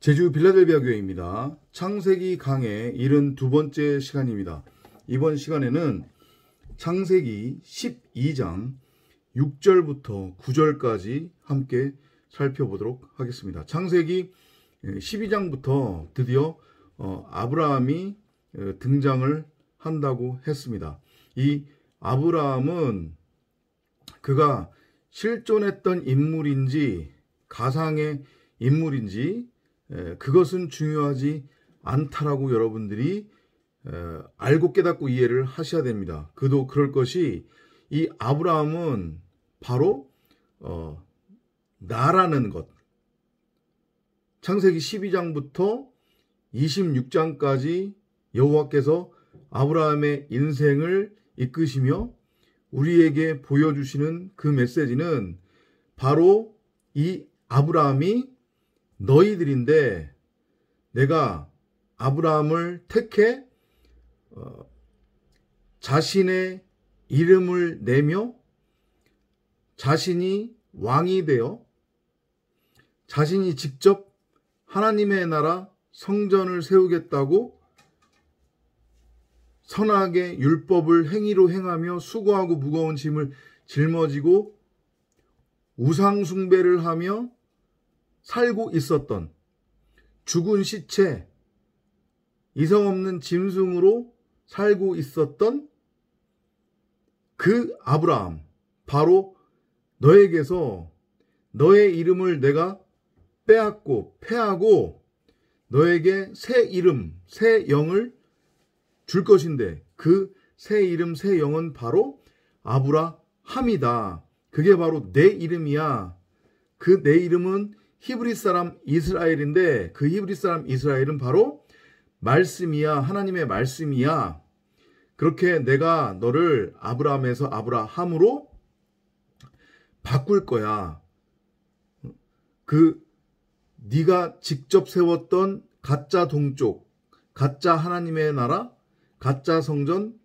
제주 빌라델비아 교회입니다. 창세기 강의 72번째 시간입니다. 이번 시간에는 창세기 12장 6절부터 9절까지 함께 살펴보도록 하겠습니다. 창세기 12장부터 드디어 아브라함이 등장을 한다고 했습니다. 이 아브라함은 그가 실존했던 인물인지 가상의 인물인지 그것은 중요하지 않다라고 여러분들이 알고 깨닫고 이해를 하셔야 됩니다. 그도 그럴 것이 이 아브라함은 바로 나라는 것, 창세기 12장부터 26장까지 여호와께서 아브라함의 인생을 이끄시며 우리에게 보여주시는 그 메시지는 바로 이 아브라함이 너희들인데 내가 아브라함을 택해 자신의 이름을 내며 자신이 왕이 되어 자신이 직접 하나님의 나라 성전을 세우겠다고 선하게 율법을 행위로 행하며 수고하고 무거운 짐을 짊어지고 우상 숭배를 하며 살고 있었던 죽은 시체, 이성 없는 짐승으로 살고 있었던 그 아브라함, 바로 너에게서 너의 이름을 내가 빼앗고 패하고 너에게 새 이름, 새 영을 줄 것인데 그 새 이름, 새 영은 바로 아브라함이다. 그게 바로 내 이름이야. 그 내 이름은 히브리 사람 이스라엘인데 그 히브리 사람 이스라엘은 바로 말씀이야. 하나님의 말씀이야. 그렇게 내가 너를 아브라함에서 아브라함으로 바꿀 거야. 그 네가 직접 세웠던 가짜 동쪽, 가짜 하나님의 나라, 가짜 성전,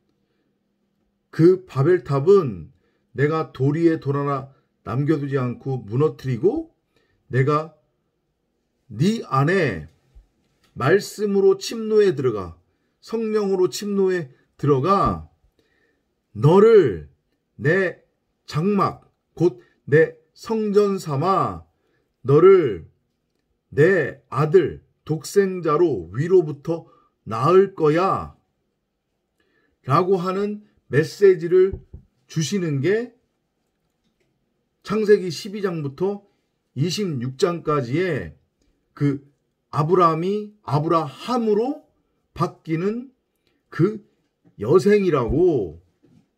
그 바벨탑은 내가 도리에 돌아나 남겨두지 않고 무너뜨리고 내가 네 안에 말씀으로 침노에 들어가 성령으로 침노에 들어가 너를 내 장막 곧 내 성전 삼아 너를 내 아들 독생자로 위로부터 낳을 거야 라고 하는 메시지를 주시는 게 창세기 12장부터 26장까지의 그 아브라함이 아브라함으로 바뀌는 그 여생이라고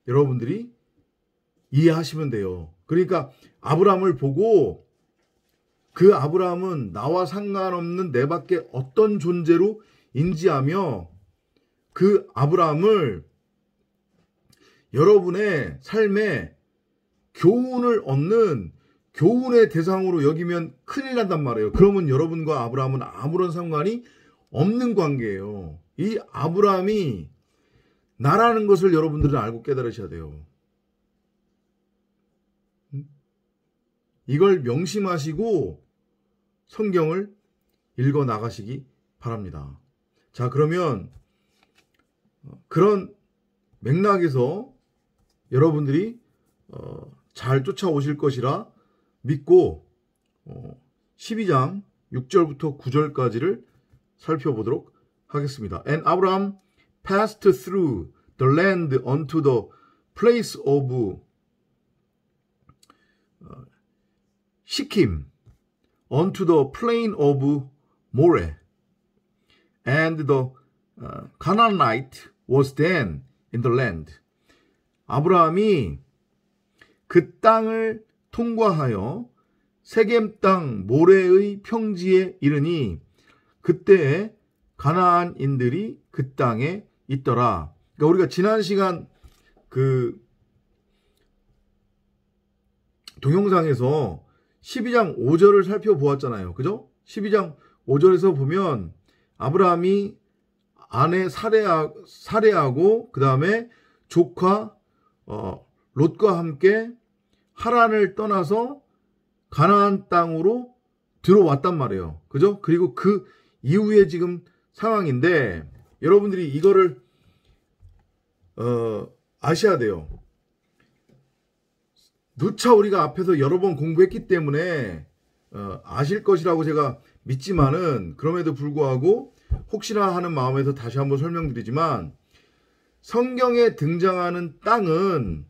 여러분들이 이해하시면 돼요. 그러니까 아브라함을 보고 그 아브라함은 나와 상관없는 내밖에 어떤 존재로 인지하며 그 아브라함을 여러분의 삶에 교훈을 얻는 교훈의 대상으로 여기면 큰일 난단 말이에요. 그러면 여러분과 아브라함은 아무런 상관이 없는 관계예요. 이 아브라함이 나라는 것을 여러분들은 알고 깨달으셔야 돼요. 이걸 명심하시고 성경을 읽어 나가시기 바랍니다. 자, 그러면 그런 맥락에서 여러분들이 잘 쫓아오실 것이라 믿고 12장 6절부터 9절까지를 살펴보도록 하겠습니다. And Abraham passed through the land unto the place of Shechem, unto the plain of Moreh, and the Canaanite was then in the land. 아브라함이 그 땅을 통과하여 세겜 땅 모레의 평지에 이르니 그때에 가나안인들이 그 땅에 있더라. 그러니까 우리가 지난 시간 그 동영상에서 12장 5절을 살펴보았잖아요. 그죠? 12장 5절에서 보면 아브라함이 아내 사레하고 그 다음에 조카 롯과 함께 하란을 떠나서 가나안 땅으로 들어왔단 말이에요. 그죠? 그리고 그 이후에 지금 상황인데 여러분들이 이거를 아셔야 돼요. 누차 우리가 앞에서 여러 번 공부했기 때문에 아실 것이라고 제가 믿지만은 그럼에도 불구하고 혹시나 하는 마음에서 다시 한번 설명드리지만 성경에 등장하는 땅은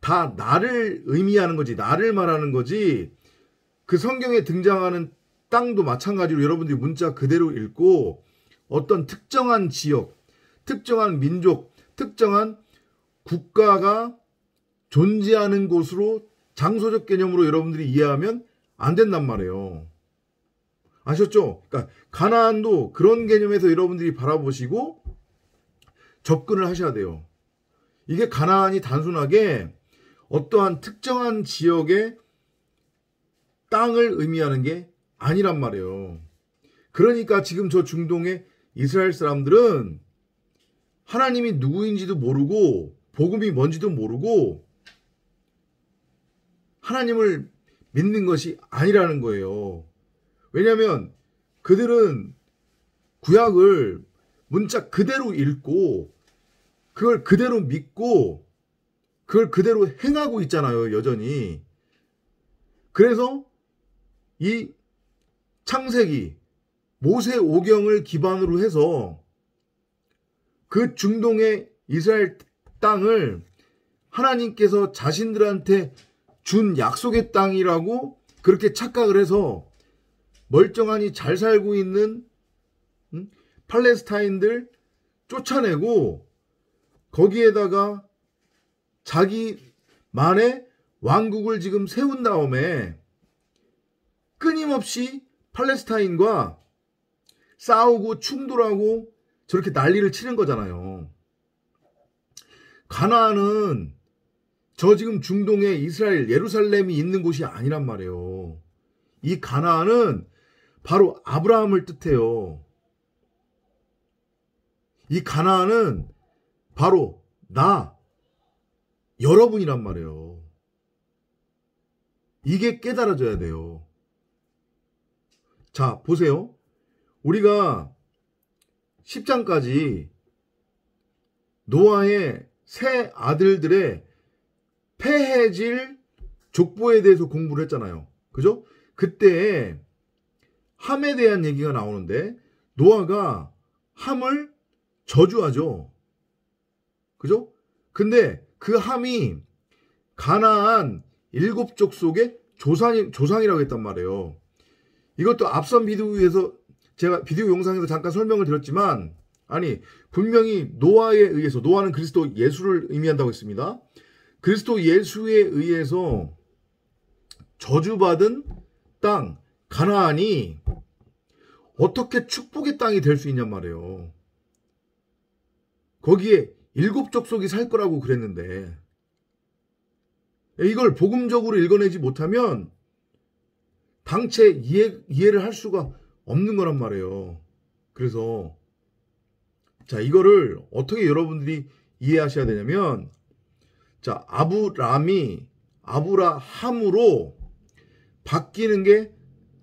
다 나를 의미하는 거지, 나를 말하는 거지. 그 성경에 등장하는 땅도 마찬가지로 여러분들이 문자 그대로 읽고 어떤 특정한 지역, 특정한 민족, 특정한 국가가 존재하는 곳으로 장소적 개념으로 여러분들이 이해하면 안 된단 말이에요. 아셨죠? 그러니까 가나안도 그런 개념에서 여러분들이 바라보시고 접근을 하셔야 돼요. 이게 가나안이 단순하게 어떠한 특정한 지역의 땅을 의미하는 게 아니란 말이에요. 그러니까 지금 저 중동의 이스라엘 사람들은 하나님이 누구인지도 모르고 복음이 뭔지도 모르고 하나님을 믿는 것이 아니라는 거예요. 왜냐하면 그들은 구약을 문자 그대로 읽고 그걸 그대로 믿고 그걸 그대로 행하고 있잖아요, 여전히. 그래서 이 창세기, 모세오경을 기반으로 해서 그 중동의 이스라엘 땅을 하나님께서 자신들한테 준 약속의 땅이라고 그렇게 착각을 해서 멀쩡하니 잘 살고 있는 팔레스타인들 쫓아내고 거기에다가 자기만의 왕국을 지금 세운 다음에 끊임없이 팔레스타인과 싸우고 충돌하고 저렇게 난리를 치는 거잖아요. 가나안은 저 지금 중동에 이스라엘 예루살렘이 있는 곳이 아니란 말이에요. 이 가나안은 바로 아브라함을 뜻해요. 이 가나안은 바로 나, 여러분이란 말이에요. 이게 깨달아져야 돼요. 자, 보세요. 우리가 10장까지 노아의 세 아들들의 폐해질 족보에 대해서 공부를 했잖아요. 그죠? 그때 함에 대한 얘기가 나오는데 노아가 함을 저주하죠. 그죠? 근데 그 함이 가나안 7족 속의 조상이라고 했단 말이에요. 이것도 앞선 비디오에서 제가 비디오 영상에서 잠깐 설명을 드렸지만 아니 분명히 노아에 의해서 노아는 그리스도 예수를 의미한다고 했습니다. 그리스도 예수에 의해서 저주받은 땅 가나안이 어떻게 축복의 땅이 될 수 있냔 말이에요. 거기에 7족속이 살 거라고 그랬는데 이걸 복음적으로 읽어내지 못하면 당체 이해를 할 수가 없는 거란 말이에요. 그래서 자 이거를 어떻게 여러분들이 이해하셔야 되냐면 자 아브람이 아브라함으로 바뀌는 게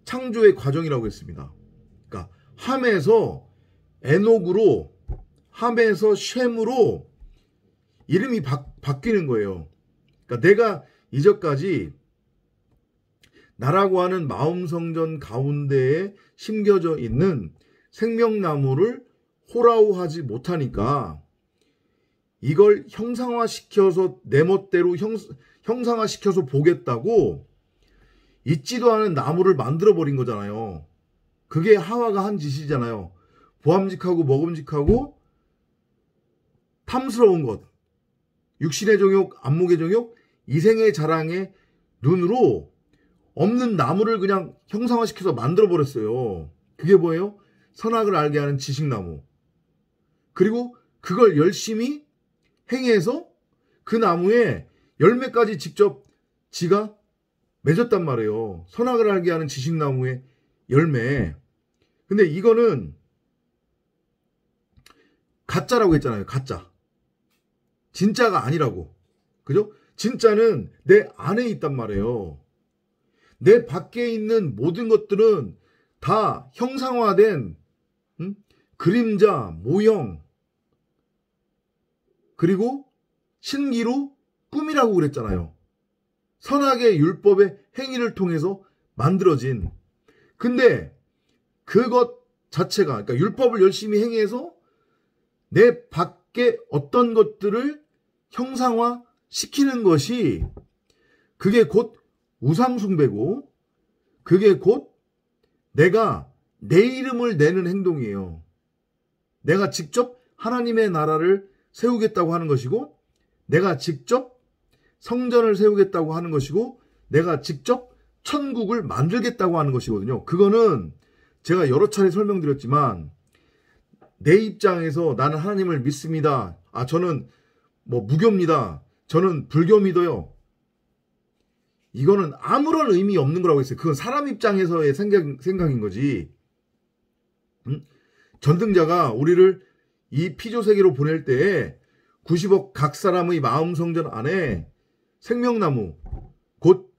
창조의 과정이라고 했습니다. 그러니까 함에서 에녹으로 함에서 셈으로 이름이 바뀌는 거예요. 그러니까 내가 이전까지 나라고 하는 마음성전 가운데에 심겨져 있는 생명나무를 호라우하지 못하니까 이걸 형상화시켜서 내 멋대로 형상화시켜서 보겠다고 있지도 않은 나무를 만들어버린 거잖아요. 그게 하와가 한 짓이잖아요. 보암직하고 먹음직하고 탐스러운 것, 육신의 정욕, 안목의 정욕, 이생의 자랑의 눈으로 없는 나무를 그냥 형상화시켜서 만들어버렸어요. 그게 뭐예요? 선악을 알게 하는 지식나무. 그리고 그걸 열심히 행해서 그 나무에 열매까지 직접 지가 맺었단 말이에요. 선악을 알게 하는 지식나무의 열매. 근데 이거는 가짜라고 했잖아요. 가짜. 진짜가 아니라고. 그죠? 진짜는 내 안에 있단 말이에요. 내 밖에 있는 모든 것들은 다 형상화된 그림자, 모형, 그리고 신기루, 꿈이라고 그랬잖아요. 선악의 율법의 행위를 통해서 만들어진. 근데 그것 자체가, 그러니까 율법을 열심히 행해서 내 밖에 어떤 것들을 형상화 시키는 것이, 그게 곧 우상숭배고, 그게 곧 내가 내 이름을 내는 행동이에요. 내가 직접 하나님의 나라를 세우겠다고 하는 것이고, 내가 직접 성전을 세우겠다고 하는 것이고, 내가 직접 천국을 만들겠다고 하는 것이거든요. 그거는 제가 여러 차례 설명드렸지만, 내 입장에서 나는 하나님을 믿습니다. 저는 무교입니다. 저는 불교 믿어요. 이거는 아무런 의미 없는 거라고 했어요. 그건 사람 입장에서의 생각인 거지. 전등자가 우리를 이 피조세계로 보낼 때에 90억 각 사람의 마음 성전 안에 생명나무, 곧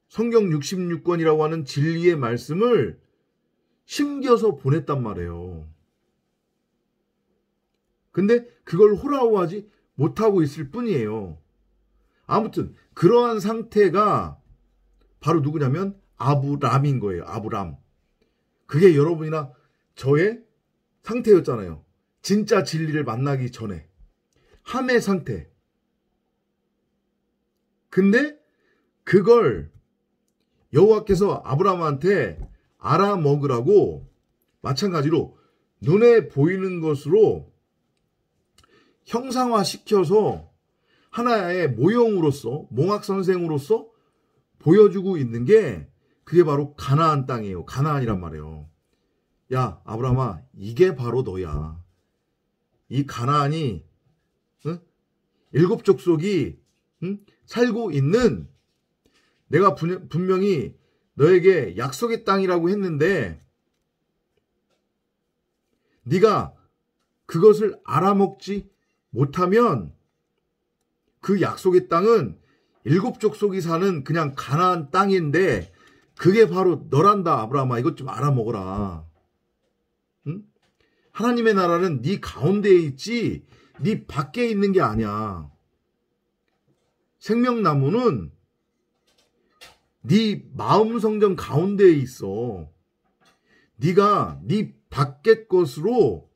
성경 66권이라고 하는 진리의 말씀을 심겨서 보냈단 말이에요. 근데 그걸 호라호하지 못하고 있을 뿐이에요. 아무튼 그러한 상태가 바로 누구냐면 아브람인 거예요. 아브람. 그게 여러분이나 저의 상태였잖아요. 진짜 진리를 만나기 전에. 함의 상태. 근데 그걸 여호와께서 아브람한테 알아먹으라고 마찬가지로 눈에 보이는 것으로 형상화시켜서 하나의 모형으로서, 몽학선생으로서 보여주고 있는 게 그게 바로 가나안 땅이에요. 가나안이란 말이에요. 야, 아브라함아, 이게 바로 너야. 이 가나안이 일곱 족속이 살고 있는, 내가 분명히 너에게 약속의 땅이라고 했는데 네가 그것을 알아먹지 못하면 그 약속의 땅은 일곱 족속이 사는 그냥 가나안 땅인데 그게 바로 너란다. 아브라함아, 이것 좀 알아먹어라. 응? 하나님의 나라는 네 가운데에 있지 네 밖에 있는 게 아니야. 생명나무는 네 마음 성전 가운데에 있어. 네가 네 밖의 것으로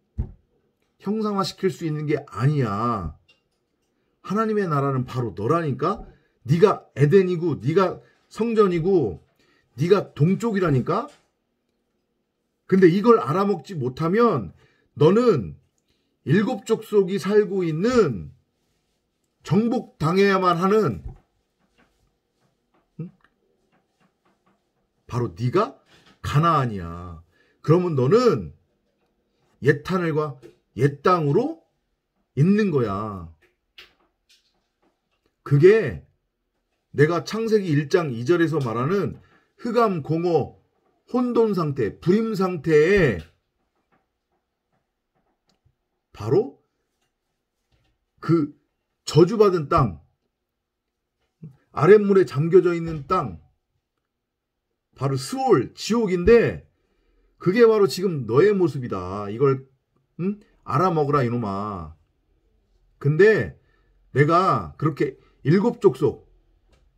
형상화시킬 수 있는 게 아니야. 하나님의 나라는 바로 너라니까. 네가 에덴이고 네가 성전이고 네가 동쪽이라니까. 근데 이걸 알아먹지 못하면 너는 일곱 족속이 살고 있는 정복당해야만 하는, 바로 네가 가나안이야. 그러면 너는 옛 하늘과 옛 땅으로 있는 거야. 그게 내가 창세기 1장 2절에서 말하는 흑암, 공허, 혼돈 상태, 불임 상태에 바로 그 저주받은 땅, 아랫물에 잠겨져 있는 땅, 바로 스올, 지옥인데 그게 바로 지금 너의 모습이다. 이걸 알아먹으라 이놈아. 근데 내가 그렇게 일곱 족속,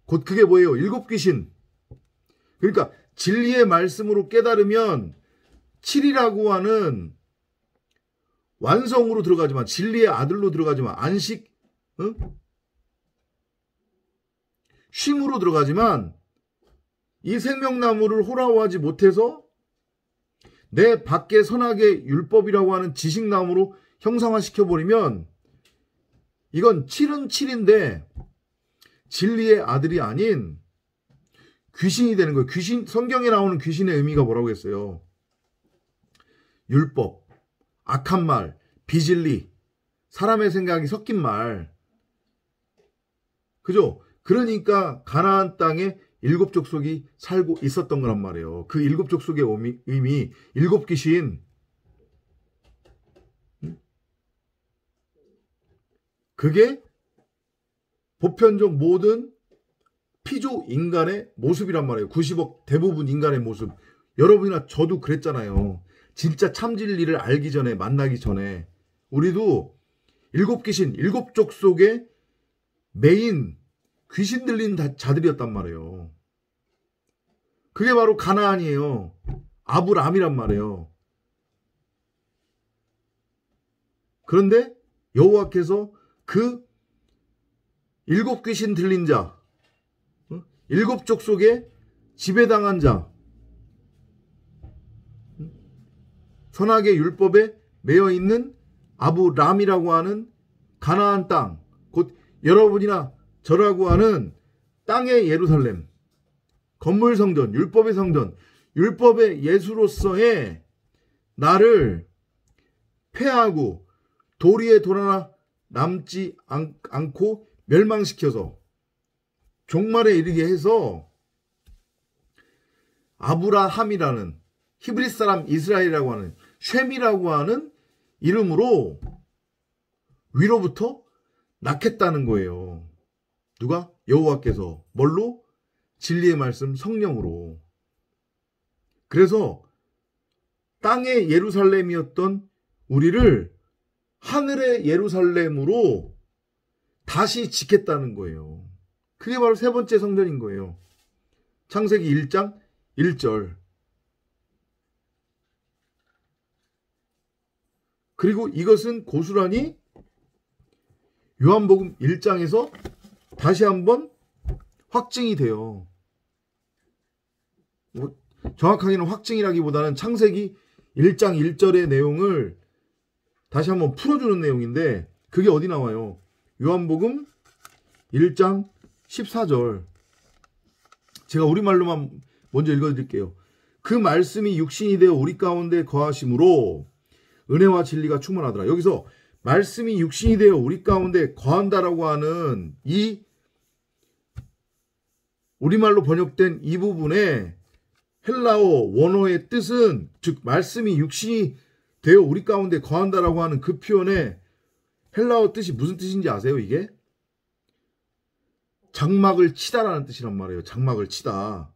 곧 그게 뭐예요? 일곱 귀신. 그러니까 진리의 말씀으로 깨달으면 7이라고 하는 완성으로 들어가지만, 진리의 아들로 들어가지만, 안식, 쉼으로 들어가지만 이 생명나무를 호라호하지 못해서 내 밖에 선악의 율법이라고 하는 지식나무로 형상화시켜버리면 이건 7은 7인데 진리의 아들이 아닌 귀신이 되는 거예요. 귀신, 성경에 나오는 귀신의 의미가 뭐라고 했어요? 율법, 악한 말, 비진리, 사람의 생각이 섞인 말. 그죠? 그러니까 가나안 땅에 일곱 족속이 살고 있었던 거란 말이에요. 그 일곱 족속의 의미, 일곱 귀신. 그게 보편적 모든 피조 인간의 모습이란 말이에요. 90억 대부분 인간의 모습. 여러분이나 저도 그랬잖아요. 진짜 참 진리를 알기 전에, 만나기 전에 우리도 일곱 귀신, 일곱 족 속의 메인 귀신 들린 자들이었단 말이에요. 그게 바로 가나안이에요. 아브람이란 말이에요. 그런데 여호와께서 그 일곱 귀신 들린 자, 일곱 족 속에 지배당한 자, 선악의 율법에 매여 있는 아브람이라고 하는 가나안 땅, 곧 여러분이나 저라고 하는 땅의 예루살렘, 건물 성전, 율법의 성전, 율법의 예수로서의 나를 폐하고 도리에 돌아나 남지 않고 멸망시켜서 종말에 이르게 해서 아브라함이라는 히브리 사람 이스라엘이라고 하는 셈이라고 하는 이름으로 위로부터 낳겠다는 거예요. 누가? 여호와께서. 뭘로? 진리의 말씀 성령으로. 그래서 땅의 예루살렘이었던 우리를 하늘의 예루살렘으로 다시 짓겠다는 거예요. 그게 바로 세 번째 성전인 거예요. 창세기 1장 1절. 그리고 이것은 고스란히 요한복음 1장에서 다시 한번 확증이 돼요. 정확하게는 확증이라기보다는 창세기 1장 1절의 내용을 다시 한번 풀어주는 내용인데 그게 어디 나와요? 요한복음 1장 14절. 제가 우리말로만 먼저 읽어드릴게요. 그 말씀이 육신이 되어 우리 가운데 거하심으로 은혜와 진리가 충만하더라. 여기서 말씀이 육신이 되어 우리 가운데 거한다라고 하는 이 우리말로 번역된 이 부분에 헬라어 원어의 뜻은, 즉 말씀이 육신이 되어 우리 가운데 거한다라고 하는 그 표현의 헬라어 뜻이 무슨 뜻인지 아세요? 이게 장막을 치다라는 뜻이란 말이에요. 장막을 치다.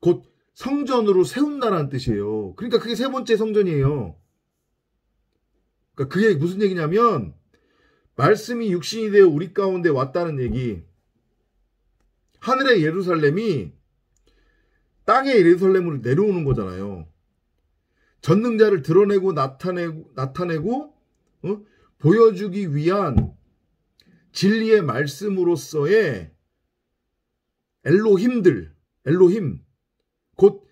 곧 성전으로 세운다라는 뜻이에요. 그러니까 그게 세 번째 성전이에요. 그러니까 그게 무슨 얘기냐면 말씀이 육신이 되어 우리 가운데 왔다는 얘기. 하늘의 예루살렘이 땅의 예루살렘으로 내려오는 거잖아요. 전능자를 드러내고 나타내고 보여주기 위한 진리의 말씀으로서의 엘로힘, 곧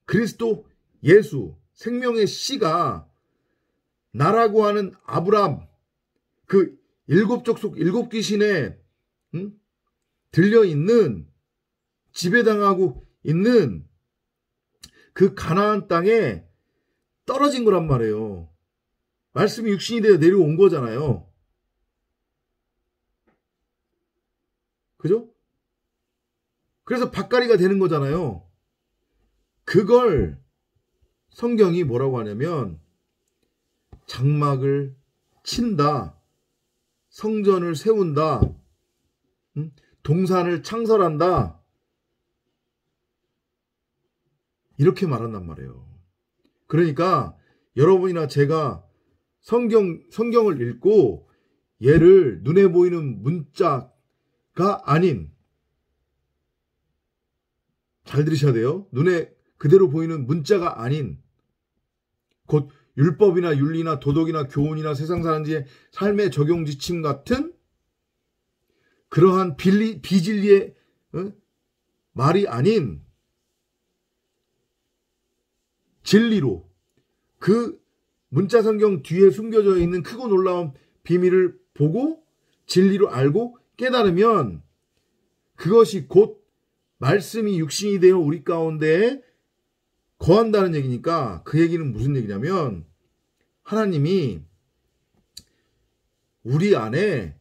그리스도 예수, 생명의 씨가 나라고 하는 아브람, 그 일곱 족속 일곱 귀신에 들려있는, 지배당하고 있는 그 가나안 땅에 떨어진 거란 말이에요. 말씀이 육신이 되어 내려온 거잖아요. 그죠? 그래서 밭가리가 되는 거잖아요. 그걸 성경이 뭐라고 하냐면 장막을 친다, 성전을 세운다, 동산을 창설한다, 이렇게 말한단 말이에요. 그러니까 여러분이나 제가 성경을 읽고 얘를 눈에 보이는 문자가 아닌, 잘 들으셔야 돼요. 눈에 그대로 보이는 문자가 아닌, 곧 율법이나 윤리나 도덕이나 교훈이나 세상 사람들의 삶의 적용 지침 같은 그러한 비진리의 말이 아닌 진리로, 그 문자 성경 뒤에 숨겨져 있는 크고 놀라운 비밀을 보고 진리로 알고 깨달으면 그것이 곧 말씀이 육신이 되어 우리 가운데 거한다는 얘기니까, 그 얘기는 무슨 얘기냐면 하나님이 우리 안에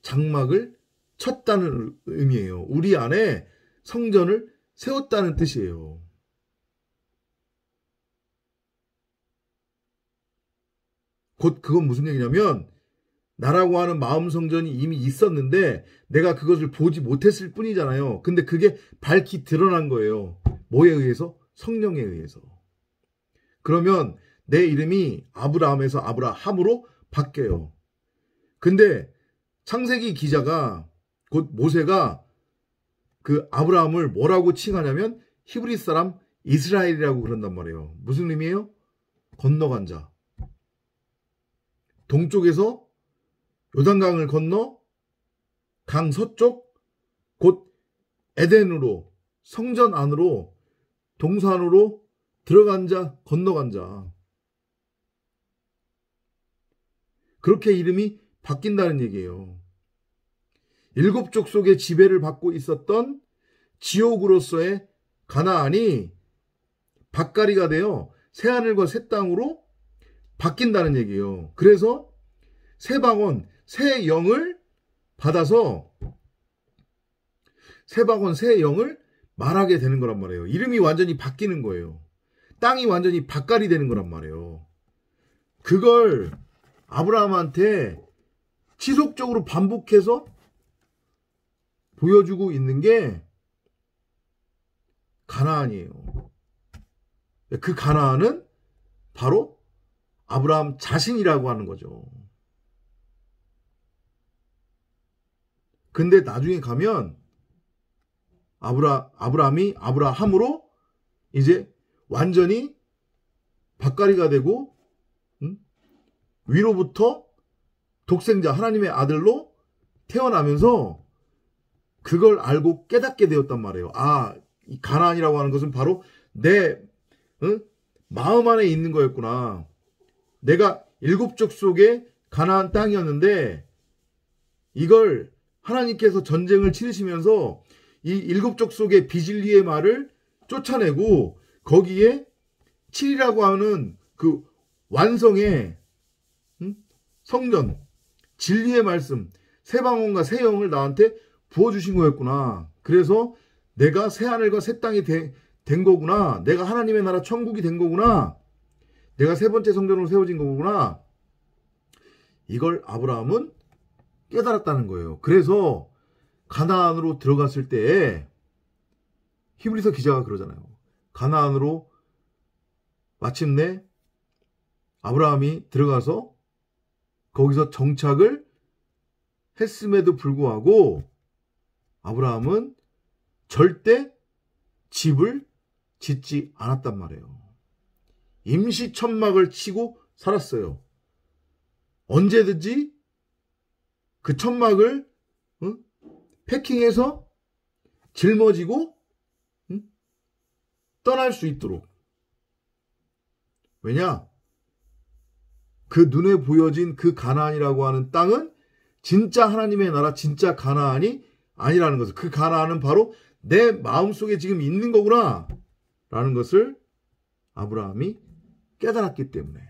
장막을 쳤다는 의미예요. 우리 안에 성전을 세웠다는 뜻이에요. 곧 그건 무슨 얘기냐면 나라고 하는 마음 성전이 이미 있었는데 내가 그것을 보지 못했을 뿐이잖아요. 근데 그게 밝히 드러난 거예요. 뭐에 의해서? 성령에 의해서. 그러면 내 이름이 아브라함에서 아브라함으로 바뀌어요. 근데 창세기 기자가 곧 모세가 그 아브라함을 뭐라고 칭하냐면 히브리 사람 이스라엘이라고 그런단 말이에요. 무슨 의미예요? 건너간 자. 동쪽에서 요단강을 건너 강 서쪽 곧 에덴으로 성전 안으로 동산으로 들어간 자, 건너간 자. 그렇게 이름이 바뀐다는 얘기예요. 7족 속의 지배를 받고 있었던 지옥으로서의 가나안이 밭가리가 되어 새하늘과 새 땅으로 바뀐다는 얘기예요. 그래서 새 방언, 새 영을 받아서 새 방언, 새 영을 말하게 되는 거란 말이에요. 이름이 완전히 바뀌는 거예요. 땅이 완전히 밭갈이 되는 거란 말이에요. 그걸 아브라함한테 지속적으로 반복해서 보여주고 있는 게 가나안이에요. 그 가나안은 바로 아브라함 자신이라고 하는 거죠. 근데 나중에 가면 아브라함이 아브라함으로 이제 완전히 밭가리가 되고 위로부터 독생자 하나님의 아들로 태어나면서 그걸 알고 깨닫게 되었단 말이에요. 아, 이 가나안이라고 하는 것은 바로 내 마음 안에 있는 거였구나. 내가 7족 속에 가나안 땅이었는데 이걸 하나님께서 전쟁을 치르시면서 이 7족 속의 비진리의 말을 쫓아내고 거기에 7이라고 하는 그 완성의 성전, 진리의 말씀, 새 방언과 새 영을 나한테 부어주신 거였구나. 그래서 내가 새 하늘과 새 땅이 된 거구나. 내가 하나님의 나라 천국이 된 거구나. 내가 세 번째 성전으로 세워진 거구나. 이걸 아브라함은 깨달았다는 거예요. 그래서 가나안으로 들어갔을 때 히브리서 기자가 그러잖아요. 가나안으로 마침내 아브라함이 들어가서 거기서 정착을 했음에도 불구하고 아브라함은 절대 집을 짓지 않았단 말이에요. 임시 천막을 치고 살았어요. 언제든지 그 천막을 패킹해서 짊어지고 떠날 수 있도록. 왜냐? 그 눈에 보여진 그 가나안이라고 하는 땅은 진짜 하나님의 나라, 진짜 가나안이 아니라는 것을, 그 가나안은 바로 내 마음속에 지금 있는 거구나 라는 것을 아브라함이 깨달았기 때문에.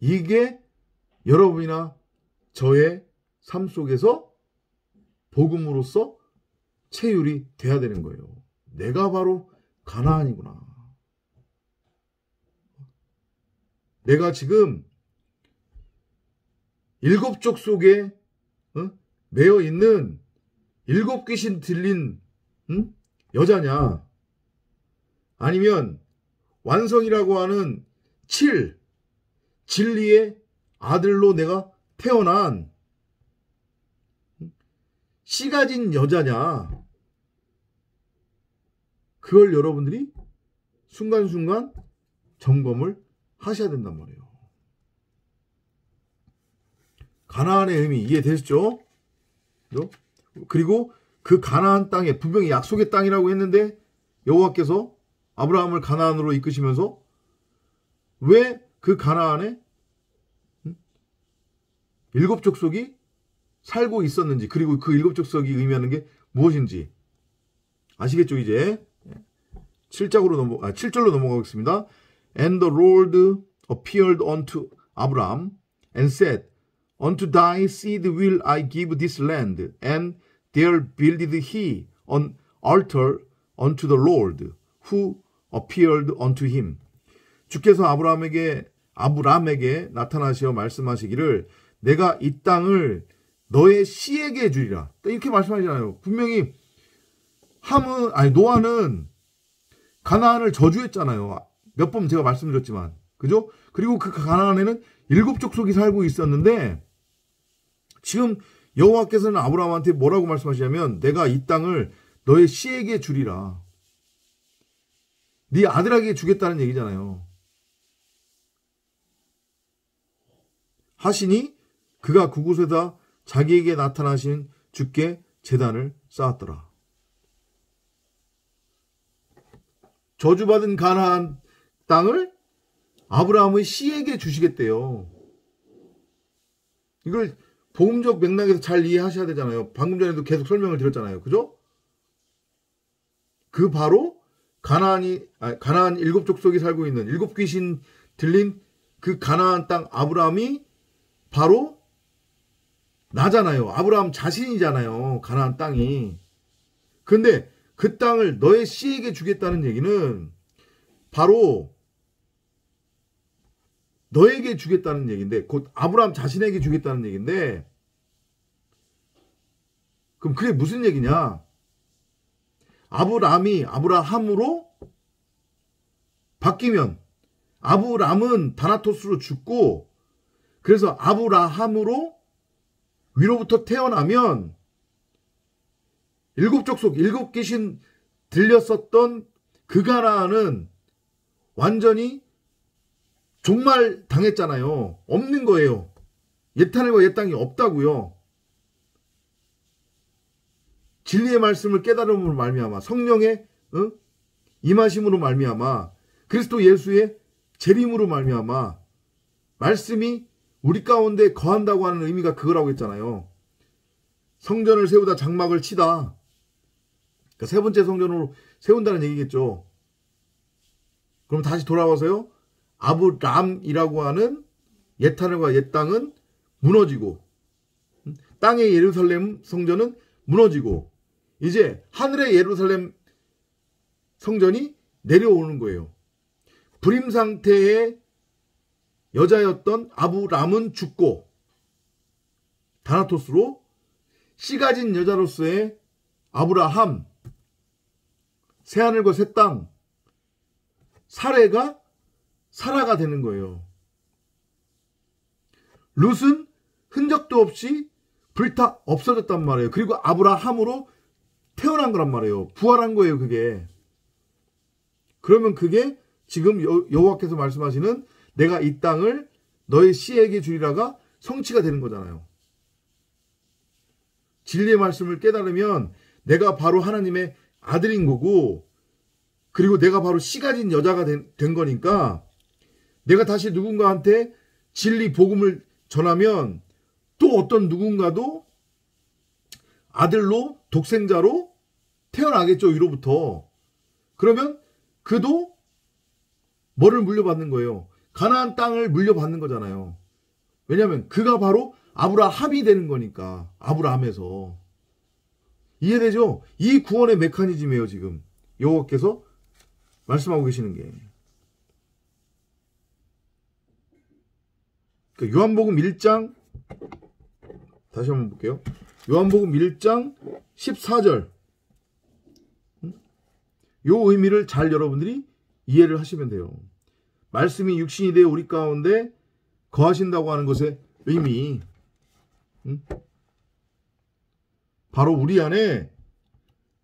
이게 여러분이나 저의 삶 속에서 복음으로서 체휼이 돼야 되는 거예요. 내가 바로 가나안이구나. 내가 지금 7족 속에 매여 있는 7 귀신 들린 여자냐, 아니면 완성이라고 하는 7 진리의 아들로 내가 태어난 씨 가진 여자냐, 그걸 여러분들이 순간순간 점검을 하셔야 된단 말이에요. 가나안의 의미 이해되셨죠? 그리고 그 가나안 땅에 분명히 약속의 땅이라고 했는데 여호와께서 아브라함을 가나안으로 이끄시면서 왜 그 가나안에 7족속이 살고 있었는지, 그리고 그 7족속이 의미하는 게 무엇인지 아시겠죠? 이제 7절로 넘어가겠습니다. And the Lord appeared unto Abraham and said, Unto thy seed will I give this land. And there builded he an altar unto the Lord, who appeared unto him. 주께서 아브라함에게 아브람에게 나타나시어 말씀하시기를 내가 이 땅을 너의 씨에게 주리라. 이렇게 말씀하시잖아요. 분명히 노아는 가나안을 저주했잖아요. 몇 번 제가 말씀드렸지만. 그죠? 그리고 그 가나안에는 7족속이 살고 있었는데 지금 여호와께서는 아브라함한테 뭐라고 말씀하시냐면 내가 이 땅을 너의 씨에게 주리라. 네 아들에게 주겠다는 얘기잖아요. 하시니 그가 그곳에다 자기에게 나타나신 주께 제단을 쌓았더라. 저주받은 가나안 땅을 아브라함의 씨에게 주시겠대요. 이걸 복음적 맥락에서 잘 이해하셔야 되잖아요. 방금 전에도 계속 설명을 드렸잖아요. 그죠? 그 바로 가나안 7족속이 살고 있는 7귀신 들린 그 가나안 땅 아브라함이 바로 나잖아요. 아브라함 자신이잖아요. 가나안 땅이. 근데 그 땅을 너의 씨에게 주겠다는 얘기는 바로 너에게 주겠다는 얘기인데 곧 아브라함 자신에게 주겠다는 얘기인데 그럼 그게 무슨 얘기냐? 아브라함이 아브라함으로 바뀌면 아브람은 다나토스로 죽고 그래서 아브라함으로 위로부터 태어나면 7족속 7귀신 들렸었던 그 가나안은 완전히 종말 당했잖아요. 없는 거예요. 옛하늘과 옛 땅이 없다고요. 진리의 말씀을 깨달음으로 말미암아 성령의 임하심으로 말미암아 그리스도 예수의 재림으로 말미암아 말씀이 우리 가운데 거한다고 하는 의미가 그거라고 했잖아요. 성전을 세우다 장막을 치다. 그러니까 세 번째 성전으로 세운다는 얘기겠죠. 그럼 다시 돌아와서요. 아브람이라고 하는 옛하늘과 옛 땅은 무너지고 땅의 예루살렘 성전은 무너지고 이제 하늘의 예루살렘 성전이 내려오는 거예요. 불임 상태의 여자였던 아브람은 죽고 다나토스로 씨 가진 여자로서의 아브라함 새하늘과 새 땅 사례가 사라가 되는 거예요. 룻은 흔적도 없이 불타 없어졌단 말이에요. 그리고 아브라함으로 태어난 거란 말이에요. 부활한 거예요. 그게. 그러면 그게 지금 여호와께서 말씀하시는 내가 이 땅을 너의 씨에게 주리라가 성취가 되는 거잖아요. 진리의 말씀을 깨달으면 내가 바로 하나님의 아들인 거고 그리고 내가 바로 씨 가진 여자가 된 거니까 내가 다시 누군가한테 진리 복음을 전하면 또 어떤 누군가도 아들로 독생자로 태어나겠죠. 위로부터. 그러면 그도 뭐를 물려받는 거예요? 가나안 땅을 물려받는 거잖아요. 왜냐하면 그가 바로 아브라함이 되는 거니까. 아브라함에서. 이해되죠? 이 구원의 메커니즘이에요. 지금 여호와께서 말씀하고 계시는 게. 그러니까 요한복음 1장 다시 한번 볼게요. 요한복음 1장 14절 요 의미를 잘 여러분들이 이해를 하시면 돼요. 말씀이 육신이 되어 우리 가운데 거하신다고 하는 것의 의미 바로 우리 안에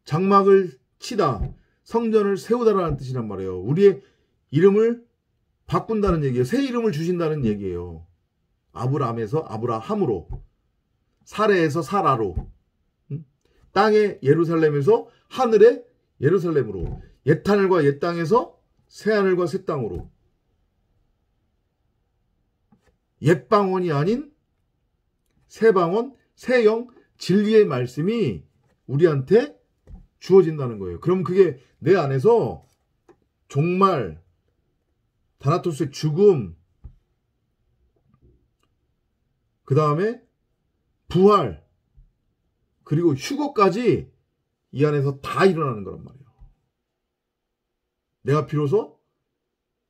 장막을 치다 성전을 세우다라는 뜻이란 말이에요. 우리의 이름을 바꾼다는 얘기예요. 새 이름을 주신다는 얘기예요. 아브람에서 아브라함으로 사레에서 사라로 땅의 예루살렘에서 하늘의 예루살렘으로 옛하늘과 옛 땅에서 새하늘과 새 땅으로 옛방언이 아닌 새방언 새영 진리의 말씀이 우리한테 주어진다는 거예요. 그럼 그게 내 안에서 종말 다나토스의 죽음 그 다음에 부활 그리고 휴거까지 이 안에서 다 일어나는 거란 말이에요. 내가 비로소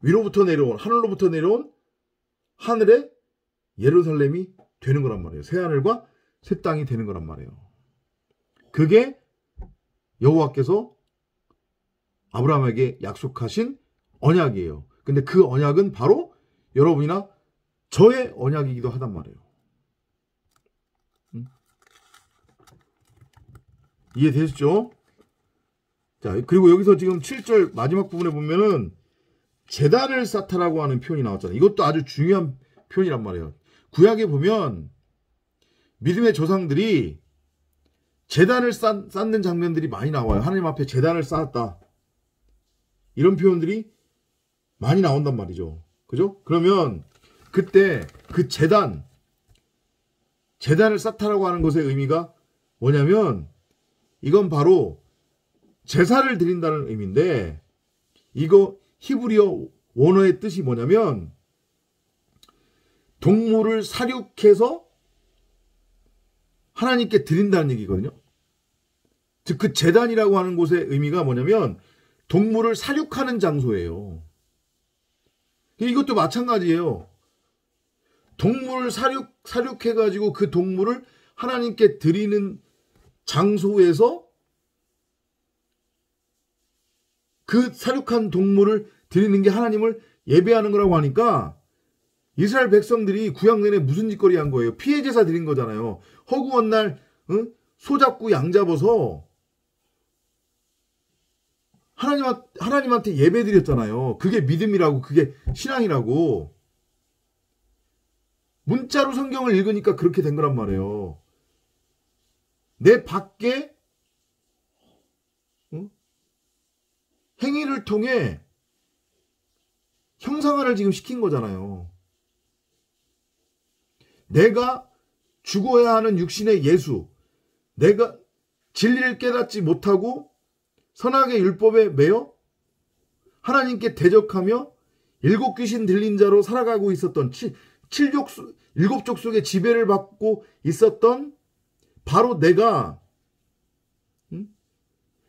위로부터 내려온 하늘로부터 내려온 하늘의 예루살렘이 되는 거란 말이에요. 새 하늘과 새 땅이 되는 거란 말이에요. 그게 여호와께서 아브라함에게 약속하신 언약이에요. 근데 그 언약은 바로 여러분이나 저의 언약이기도 하단 말이에요. 이해되시죠? 자, 그리고 여기서 지금 7절 마지막 부분에 보면은 제단을 쌓다라고 하는 표현이 나왔잖아요. 이것도 아주 중요한 표현이란 말이에요. 구약에 보면 믿음의 조상들이 제단을 쌓는 장면들이 많이 나와요. 하나님 앞에 제단을 쌓았다. 이런 표현들이 많이 나온단 말이죠. 그죠? 그러면 그때 그 제단을 쌓다라고 하는 것의 의미가 뭐냐면 이건 바로 제사를 드린다는 의미인데 이거 히브리어 원어의 뜻이 뭐냐면 동물을 살육해서 하나님께 드린다는 얘기거든요. 즉 그 제단이라고 하는 곳의 의미가 뭐냐면 동물을 살육하는 장소예요. 이것도 마찬가지예요. 동물을 살육해가지고 그 동물을 하나님께 드리는 장소에서 그 살육한 동물을 드리는 게 하나님을 예배하는 거라고 하니까 이스라엘 백성들이 구약 내내 무슨 짓거리 한 거예요? 피해 제사 드린 거잖아요. 허구한 날 소 잡고 양 잡아서 하나님한테 예배 드렸잖아요. 그게 믿음이라고, 그게 신앙이라고. 문자로 성경을 읽으니까 그렇게 된 거란 말이에요. 내 밖에 행위를 통해 형상화를 지금 시킨 거잖아요. 내가 죽어야 하는 육신의 예수, 내가 진리를 깨닫지 못하고 선악의 율법에 매여 하나님께 대적하며 일곱 귀신 들린 자로 살아가고 있었던 일곱 족속의 지배를 받고 있었던 바로 내가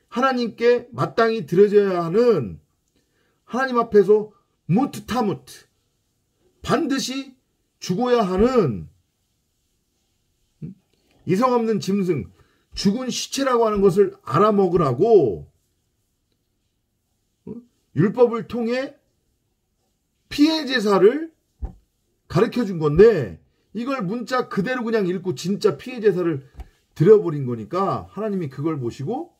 하나님께 마땅히 드려져야 하는 하나님 앞에서 무트타무트 반드시 죽어야 하는 이성 없는 짐승 죽은 시체라고 하는 것을 알아먹으라고 율법을 통해 피해 제사를 가르쳐 준 건데 이걸 문자 그대로 그냥 읽고 진짜 피해 제사를 드려버린 거니까 하나님이 그걸 보시고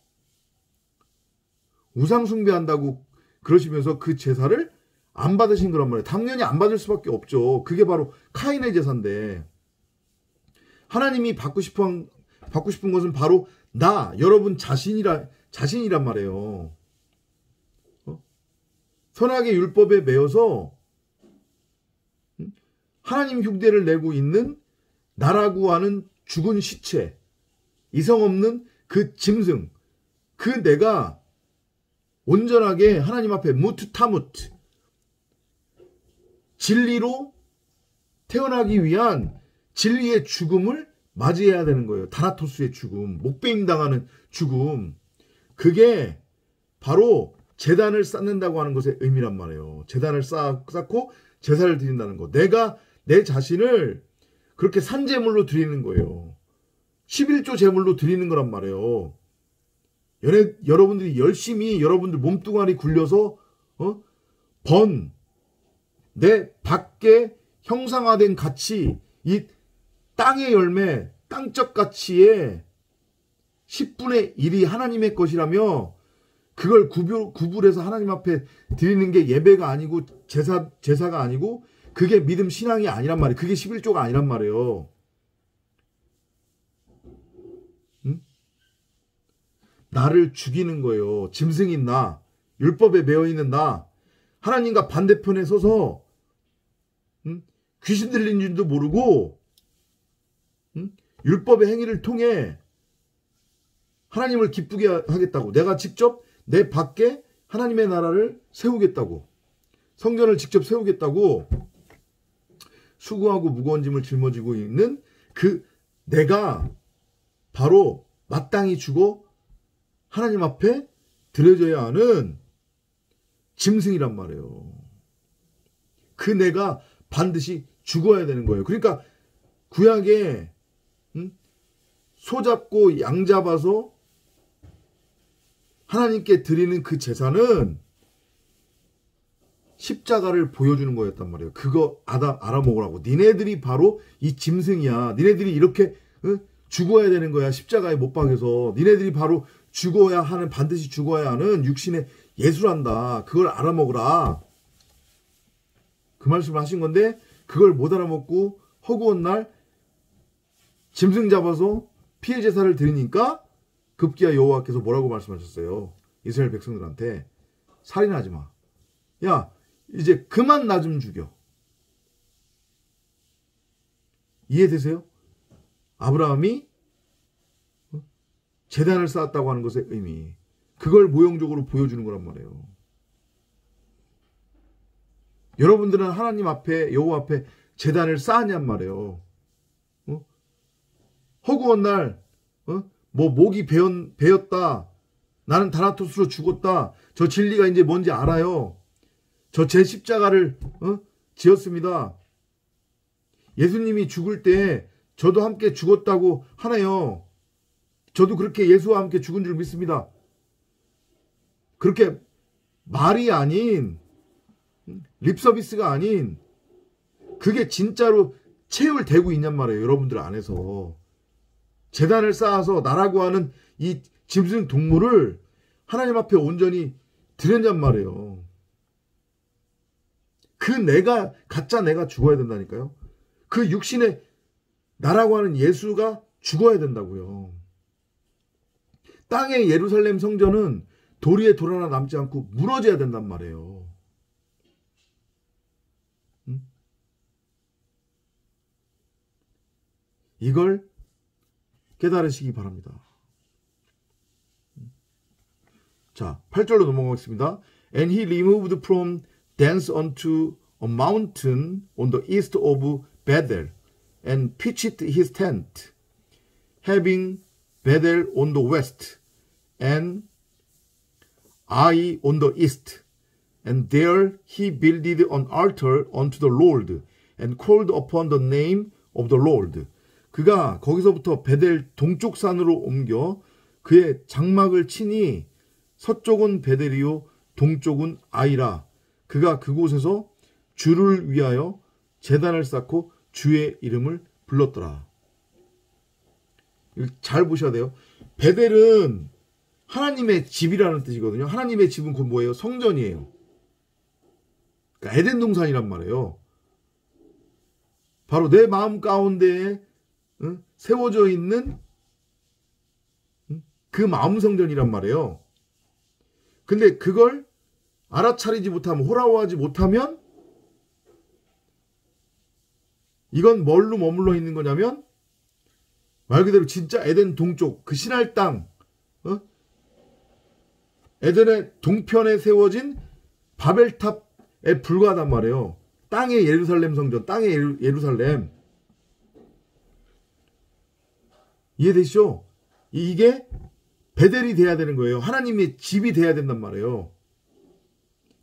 우상 숭배한다고 그러시면서 그 제사를 안 받으신 거란 말이에요. 당연히 안 받을 수밖에 없죠. 그게 바로 카인의 제사인데 하나님이 받고 싶은 것은 바로 여러분 자신이란 말이에요. 선악의 율법에 매여서 하나님 흉대를 내고 있는 나라고 하는 죽은 시체, 이성 없는 그 짐승, 그 내가 온전하게 하나님 앞에 무트타무트 진리로 태어나기 위한 진리의 죽음을 맞이해야 되는 거예요. 다나토스의 죽음, 목베임 당하는 죽음. 그게 바로 제단을 쌓는다고 하는 것의 의미란 말이에요. 제단을 쌓고 제사를 드린다는 거. 내가 내 자신을 그렇게 산제물로 드리는 거예요. 11조 제물로 드리는 거란 말이에요. 여러분들이 열심히 여러분들 몸뚱아리 굴려서 내 밖에 형상화된 가치, 이 땅의 열매, 땅적 가치의 10분의 1이 하나님의 것이라며 그걸 구분해서 하나님 앞에 드리는 게 예배가 아니고 제사가 아니고 그게 믿음 신앙이 아니란 말이에요. 그게 11조가 아니란 말이에요. 응? 나를 죽이는 거예요. 짐승인 나, 율법에 매여있는 나, 하나님과 반대편에 서서 귀신 들린 줄도 모르고 율법의 행위를 통해 하나님을 기쁘게 하겠다고, 내가 직접 내 밖에 하나님의 나라를 세우겠다고, 성전을 직접 세우겠다고 수고하고 무거운 짐을 짊어지고 있는 그 내가 바로 마땅히 죽어 하나님 앞에 드려져야 하는 짐승이란 말이에요. 그 내가 반드시 죽어야 되는 거예요. 그러니까 구약에 소 잡고 양 잡아서 하나님께 드리는 그 제사는 십자가를 보여주는 거였단 말이에요. 그거 알아먹으라고. 니네들이 바로 이 짐승이야. 니네들이 이렇게 죽어야 되는 거야. 십자가에 못 박여서. 니네들이 바로 죽어야 하는, 반드시 죽어야 하는 육신의 예수란다. 그걸 알아먹으라. 그 말씀을 하신 건데 그걸 못 알아먹고 허구한 날 짐승 잡아서 피해 제사를 드리니까 급기야 여호와께서 뭐라고 말씀하셨어요? 이스라엘 백성들한테 살인하지 마. 야, 이제 그만 나 좀 죽여. 이해되세요? 아브라함이 제단을 쌓았다고 하는 것의 의미. 그걸 모형적으로 보여주는 거란 말이에요. 여러분들은 하나님 앞에, 여호와 앞에 제단을 쌓았냔 말이에요. 허구한 날, 뭐 목이 베었다. 나는 다나토스로 죽었다. 저 진리가 이제 뭔지 알아요. 저 제 십자가를 지었습니다. 예수님이 죽을 때 저도 함께 죽었다고 하네요. 저도 그렇게 예수와 함께 죽은 줄 믿습니다. 그렇게 말이 아닌, 립서비스가 아닌, 그게 진짜로 체울되고 있냔 말이에요. 여러분들 안에서. 제단을 쌓아서 나라고 하는 이 짐승 동물을 하나님 앞에 온전히 드렸냔 말이에요. 그 내가, 가짜 내가 죽어야 된다니까요. 그 육신의 나라고 하는 예수가 죽어야 된다고요. 땅의 예루살렘 성전은 돌 위에 돌 하나 남지 않고 무너져야 된단 말이에요. 이걸 깨달으시기 바랍니다. 자, 8절로 넘어가겠습니다. And he removed from thence unto a mountain on the east of Bethel, and pitched his tent, having Bethel on the west, and Ai on the east. And there he builded an altar unto the Lord, and called upon the name of the Lord. 그가 거기서부터 베델 동쪽 산으로 옮겨 그의 장막을 치니 서쪽은 베델이요 동쪽은 아이라. 그가 그곳에서 주를 위하여 제단을 쌓고 주의 이름을 불렀더라. 잘 보셔야 돼요. 베델은 하나님의 집이라는 뜻이거든요. 하나님의 집은 곧 뭐예요? 성전이에요. 그러니까 에덴 동산이란 말이에요. 바로 내 마음 가운데에 세워져 있는 그 마음 성전이란 말이에요. 근데 그걸 알아차리지 못하면, 호라워하지 못하면 이건 뭘로 머물러 있는 거냐면 말 그대로 진짜 에덴 동쪽 그 신할 땅, 에덴의 동편에 세워진 바벨탑에 불과하단 말이에요. 땅의 예루살렘 성전, 땅의 예루살렘. 이해되시죠? 이게 베델이 돼야 되는 거예요. 하나님의 집이 돼야 된단 말이에요.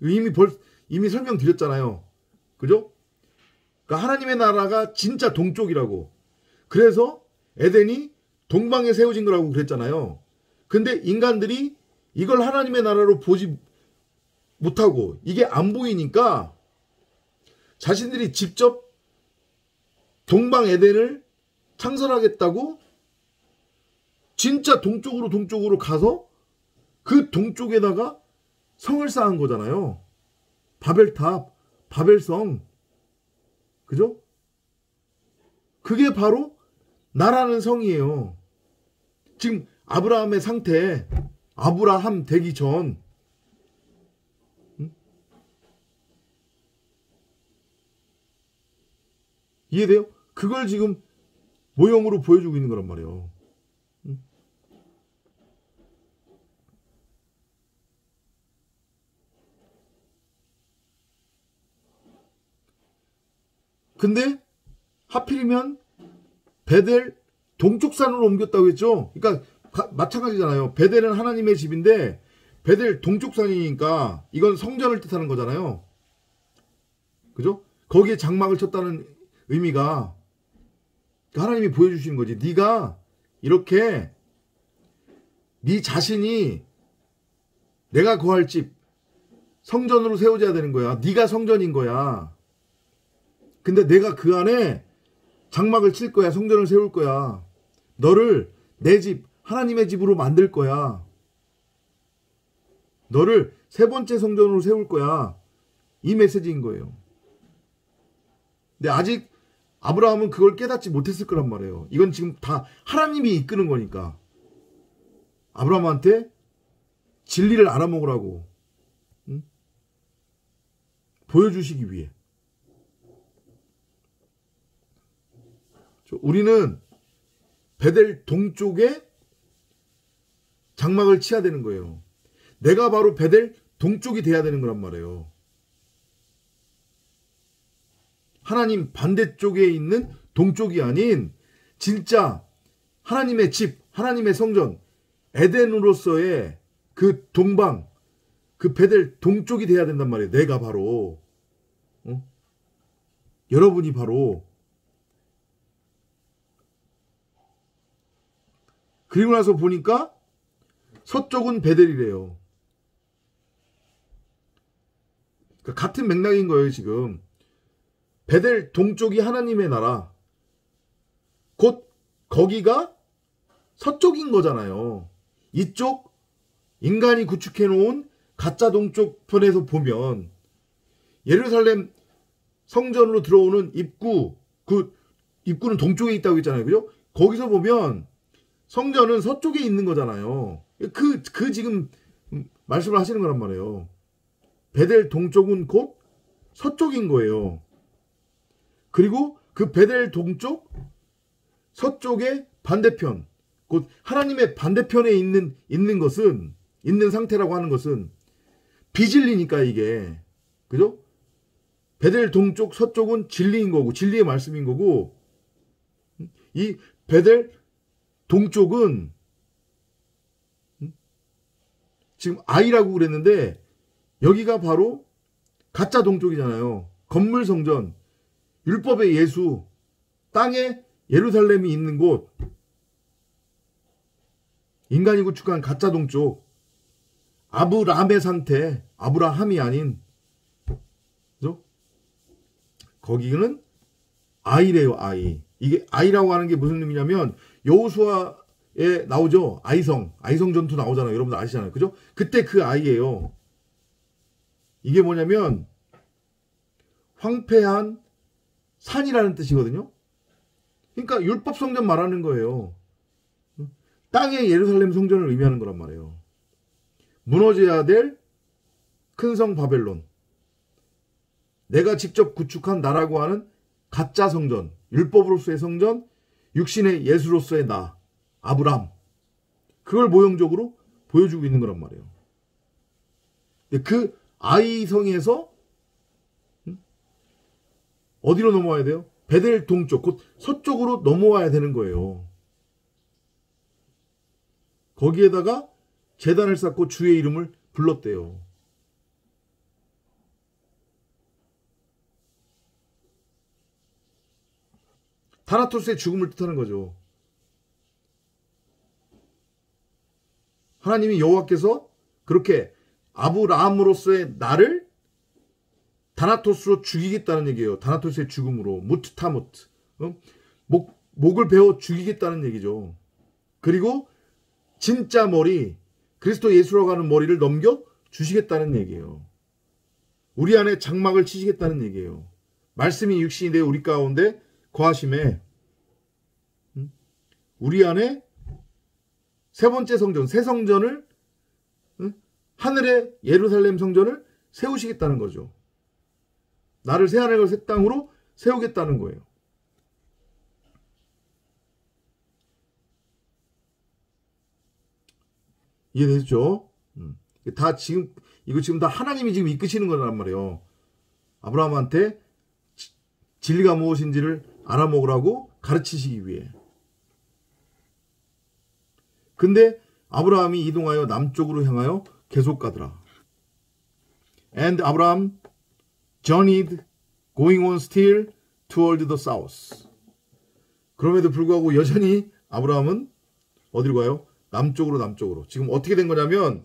이미 설명드렸잖아요. 그죠? 그러니까 하나님의 나라가 진짜 동쪽이라고. 그래서 에덴이 동방에 세워진 거라고 그랬잖아요. 근데 인간들이 이걸 하나님의 나라로 보지 못하고 이게 안 보이니까 자신들이 직접 동방 에덴을 창설하겠다고 진짜 동쪽으로 가서 그 동쪽에다가 성을 쌓은 거잖아요. 바벨탑, 바벨성. 그죠? 그게 바로 나라는 성이에요. 지금 아브라함의 상태, 아브라함 되기 전, 이해돼요? 그걸 지금 모형으로 보여주고 있는 거란 말이에요. 근데 하필이면 베델 동쪽 산으로 옮겼다고 했죠. 그러니까 마찬가지잖아요. 베델은 하나님의 집인데 베델 동쪽 산이니까 이건 성전을 뜻하는 거잖아요. 그죠? 거기에 장막을 쳤다는 의미가 하나님이 보여주시는 거지. 네가 이렇게 네 자신이 내가 거할 집 성전으로 세워져야 되는 거야. 네가 성전인 거야. 근데 내가 그 안에 장막을 칠 거야. 성전을 세울 거야. 너를 내 집, 하나님의 집으로 만들 거야. 너를 세 번째 성전으로 세울 거야. 이 메시지인 거예요. 근데 아직 아브라함은 그걸 깨닫지 못했을 거란 말이에요. 이건 지금 다 하나님이 이끄는 거니까. 아브라함한테 진리를 알아먹으라고 보여주시기 위해. 우리는 베델 동쪽에 장막을 치야 되는 거예요. 내가 바로 베델 동쪽이 돼야 되는 거란 말이에요. 하나님 반대쪽에 있는 동쪽이 아닌 진짜 하나님의 집, 하나님의 성전, 에덴으로서의 그 동방, 그 베델 동쪽이 돼야 된단 말이에요. 내가 바로. 여러분이 바로. 그리고 나서 보니까 서쪽은 베델이래요. 그러니까 같은 맥락인 거예요, 지금. 베델 동쪽이 하나님의 나라. 곧 거기가 서쪽인 거잖아요. 이쪽 인간이 구축해 놓은 가짜 동쪽 편에서 보면 예루살렘 성전으로 들어오는 입구, 그 입구는 동쪽에 있다고 했잖아요. 그죠? 거기서 보면 성전은 서쪽에 있는 거잖아요. 그 지금 말씀을 하시는 거란 말이에요. 베델 동쪽은 곧 서쪽인 거예요. 그리고 그 베델 동쪽, 서쪽의 반대편, 곧 하나님의 반대편에 있는 것은, 있는 상태라고 하는 것은 비진리니까 이게. 그죠? 베델 동쪽, 서쪽은 진리인 거고, 진리의 말씀인 거고, 이 베델 동쪽은 지금 아이라고 그랬는데 여기가 바로 가짜 동쪽이잖아요. 건물 성전, 율법의 예수, 땅에 예루살렘이 있는 곳, 인간이 구축한 가짜 동쪽, 아브라함의 상태, 아브라함이 아닌, 그죠? 거기는 아이래요, 아이. 이게 아이라고 하는 게 무슨 의미냐면 여호수아에 나오죠. 아이성 전투 나오잖아요. 여러분들 아시잖아요. 그죠? 그때 그 아이예요. 이게 뭐냐면 황폐한 산이라는 뜻이거든요. 그러니까 율법 성전 말하는 거예요. 땅의 예루살렘 성전을 의미하는 거란 말이에요. 무너져야 될 큰 성 바벨론. 내가 직접 구축한 나라고 하는 가짜 성전, 율법으로서의 성전, 육신의 예수로서의 나, 아브람. 그걸 모형적으로 보여주고 있는 거란 말이에요. 그 아이성에서 어디로 넘어와야 돼요? 베델 동쪽, 곧 서쪽으로 넘어와야 되는 거예요. 거기에다가 제단을 쌓고 주의 이름을 불렀대요. 타나토스의 죽음을 뜻하는 거죠. 하나님이 여호와께서 그렇게 아브라함으로서의 나를 다나토스로 죽이겠다는 얘기예요. 다나토스의 죽음으로. 무트타무트. 목을 베어 죽이겠다는 얘기죠. 그리고 진짜 머리, 그리스도 예수라고 하는 머리를 넘겨 주시겠다는 얘기예요. 우리 안에 장막을 치시겠다는 얘기예요. 말씀이 육신이 되어 우리 가운데 거하심에 우리 안에 세 번째 성전, 새 성전을, 하늘의 예루살렘 성전을 세우시겠다는 거죠. 나를 새 하늘과 새 땅으로 세우겠다는 거예요. 이해되셨죠? 다 지금, 이거 지금 다 하나님이 지금 이끄시는 거란 말이에요. 아브라함한테 진리가 무엇인지를 알아먹으라고 가르치시기 위해. 근데 아브라함이 이동하여 남쪽으로 향하여 계속 가더라. And Abraham journeyed, going on still toward the south. 그럼에도 불구하고 여전히 아브라함은 어디로 가요? 남쪽으로. 지금 어떻게 된 거냐면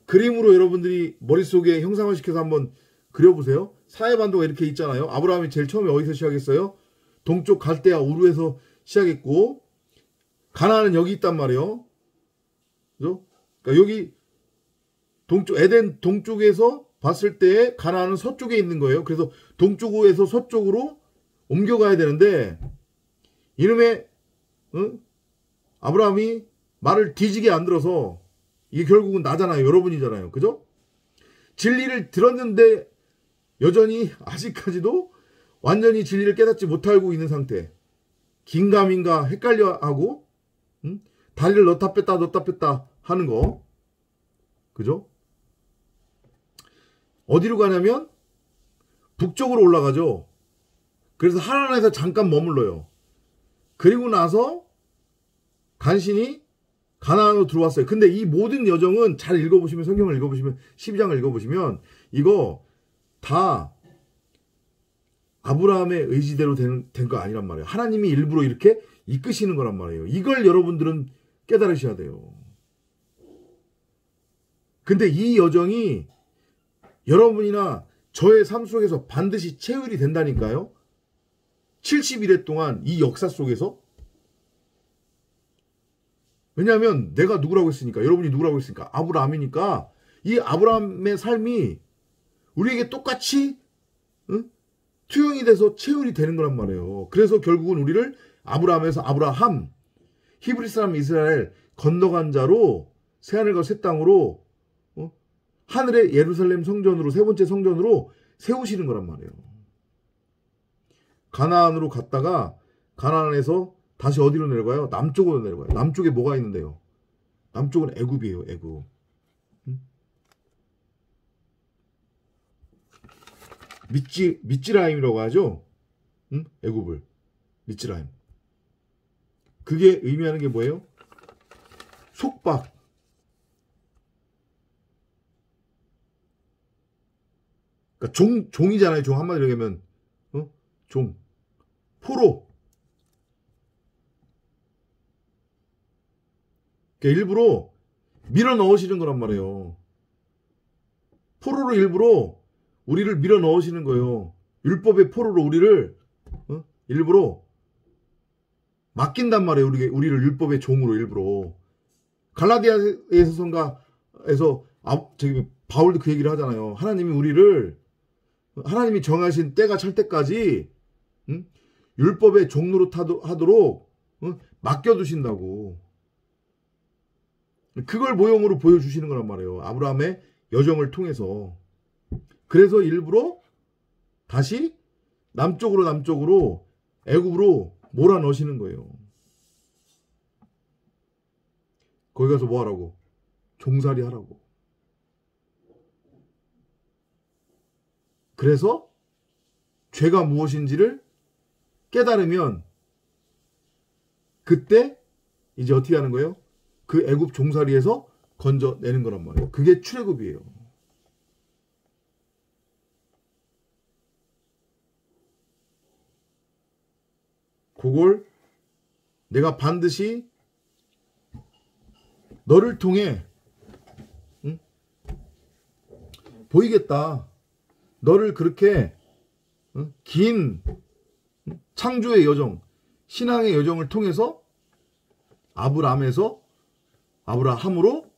그림으로 여러분들이 머릿속에 형상화시켜서 한번 그려보세요. 사해반도가 이렇게 있잖아요. 아브라함이 제일 처음에 어디서 시작했어요? 동쪽 갈대아 우르에서 시작했고 가나안은 여기 있단 말이에요. 그죠? 그러니까 여기 동쪽 에덴 동쪽에서 봤을 때 가나안은 서쪽에 있는 거예요. 그래서 동쪽에서 서쪽으로 옮겨가야 되는데 이놈의 아브라함이 말을 뒤지게 안 들어서 이게 결국은 나잖아요. 여러분이잖아요. 그죠? 진리를 들었는데 여전히 아직까지도 완전히 진리를 깨닫지 못하고 있는 상태. 긴가민가 헷갈려하고 다리를 넣다 뺐다 하는 거. 그죠? 어디로 가냐면 북쪽으로 올라가죠. 그래서 하란에서 잠깐 머물러요. 그리고 나서 간신히 가나안으로 들어왔어요. 근데 이 모든 여정은 잘 읽어보시면 성경을 읽어보시면 12장을 읽어보시면 이거 다 아브라함의 의지대로 된 거 아니란 말이에요. 하나님이 일부러 이렇게 이끄시는 거란 말이에요. 이걸 여러분들은 깨달으셔야 돼요. 근데 이 여정이 여러분이나 저의 삶 속에서 반드시 체휼이 된다니까요. 70일에 동안 이 역사 속에서. 왜냐하면 내가 누구라고 했으니까, 여러분이 누구라고 했으니까 아브라함이니까 이 아브라함의 삶이 우리에게 똑같이 투영이 돼서 체휼이 되는 거란 말이에요. 그래서 결국은 우리를 아브라함에서 아브라함, 히브리 사람 이스라엘 건너간 자로 새하늘과 새 땅으로 하늘의 예루살렘 성전으로 세 번째 성전으로 세우시는 거란 말이에요. 가나안으로 갔다가 가나안에서 다시 어디로 내려가요? 남쪽으로 내려가요. 남쪽에 뭐가 있는데요? 남쪽은 애굽이에요. 애굽. 미찌라임이라고 하죠. 애굽을. 미찌라임. 그게 의미하는 게 뭐예요? 속박. 그러니까 종이잖아요. 종 한마디로 얘기하면 종. 포로. 그러니까 일부러 밀어 넣으시는 거란 말이에요. 포로로 일부러 우리를 밀어 넣으시는 거예요. 율법의 포로로 우리를 일부러 맡긴단 말이에요. 우리를 율법의 종으로 일부러. 갈라디아에서선가에서 저기 바울도 그 얘기를 하잖아요. 하나님이 정하신 때가 찰 때까지 율법의 종으로 하도록 맡겨두신다고. 그걸 모형으로 보여주시는 거란 말이에요. 아브라함의 여정을 통해서. 그래서 일부러 다시 남쪽으로 애굽으로 몰아넣으시는 거예요. 거기 가서 뭐 하라고? 종살이 하라고. 그래서 죄가 무엇인지를 깨달으면 그때 이제 어떻게 하는 거예요? 그 애굽 종살이에서 건져내는 거란 말이에요. 그게 출애굽이에요. 그걸 내가 반드시 너를 통해 보이겠다. 너를 그렇게 긴 창조의 여정, 신앙의 여정을 통해서 아브라함에서 아브라함으로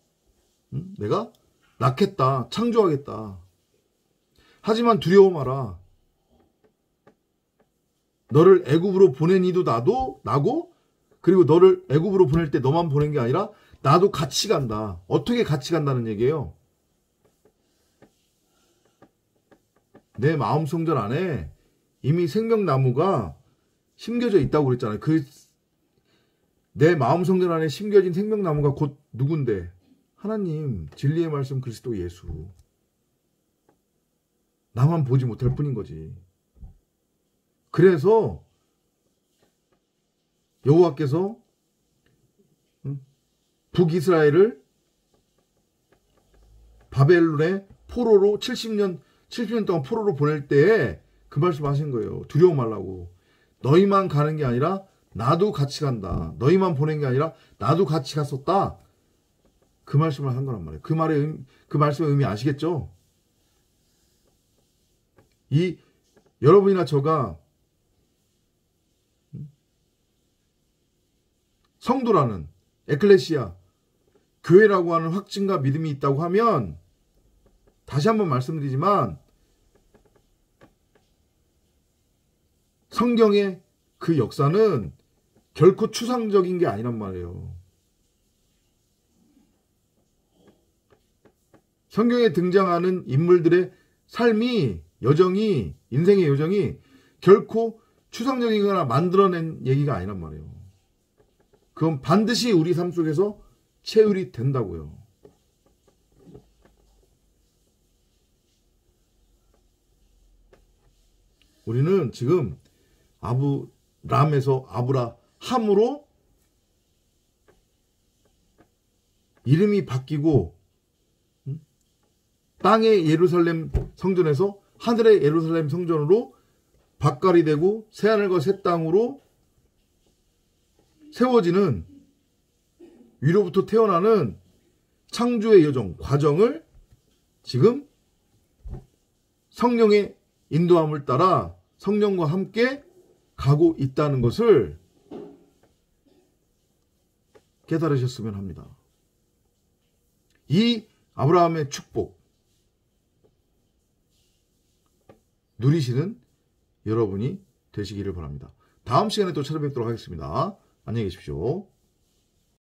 내가 낳겠다. 창조하겠다. 하지만 두려워 마라. 너를 애굽으로 보낸 이도 나고 그리고 너를 애굽으로 보낼 때 너만 보낸 게 아니라 나도 같이 간다. 어떻게 같이 간다는 얘기예요? 내 마음 성전 안에 이미 생명나무가 심겨져 있다고 그랬잖아요. 내 마음 성전 안에 심겨진 생명나무가 곧 누군데? 하나님, 진리의 말씀 그리스도 예수. 나만 보지 못할 뿐인 거지. 그래서 여호와께서 북이스라엘을 바벨론의 포로로 70년 동안 포로로 보낼 때에 그 그 말씀 하신 거예요. 두려워 말라고. 너희만 가는 게 아니라 나도 같이 간다. 너희만 보낸 게 아니라 나도 같이 갔었다. 그 말씀을 한 거란 말이에요. 그 말씀의 의미 아시겠죠? 이 여러분이나 저가 성도라는 에클레시아, 교회라고 하는 확증과 믿음이 있다고 하면 다시 한번 말씀드리지만 성경의 그 역사는 결코 추상적인 게 아니란 말이에요. 성경에 등장하는 인물들의 삶이, 여정이, 인생의 여정이 결코 추상적이거나 만들어낸 얘기가 아니란 말이에요. 그건 반드시 우리 삶 속에서 체휼이 된다고요. 우리는 지금 아브람에서 아브라함으로 이름이 바뀌고 땅의 예루살렘 성전에서 하늘의 예루살렘 성전으로 박갈이 되고 새하늘과 새 땅으로 세워지는 위로부터 태어나는 창조의 여정, 과정을 지금 성령의 인도함을 따라 성령과 함께 가고 있다는 것을 깨달으셨으면 합니다. 이 아브라함의 축복 누리시는 여러분이 되시기를 바랍니다. 다음 시간에 또 찾아뵙도록 하겠습니다. 안녕히 계십시오.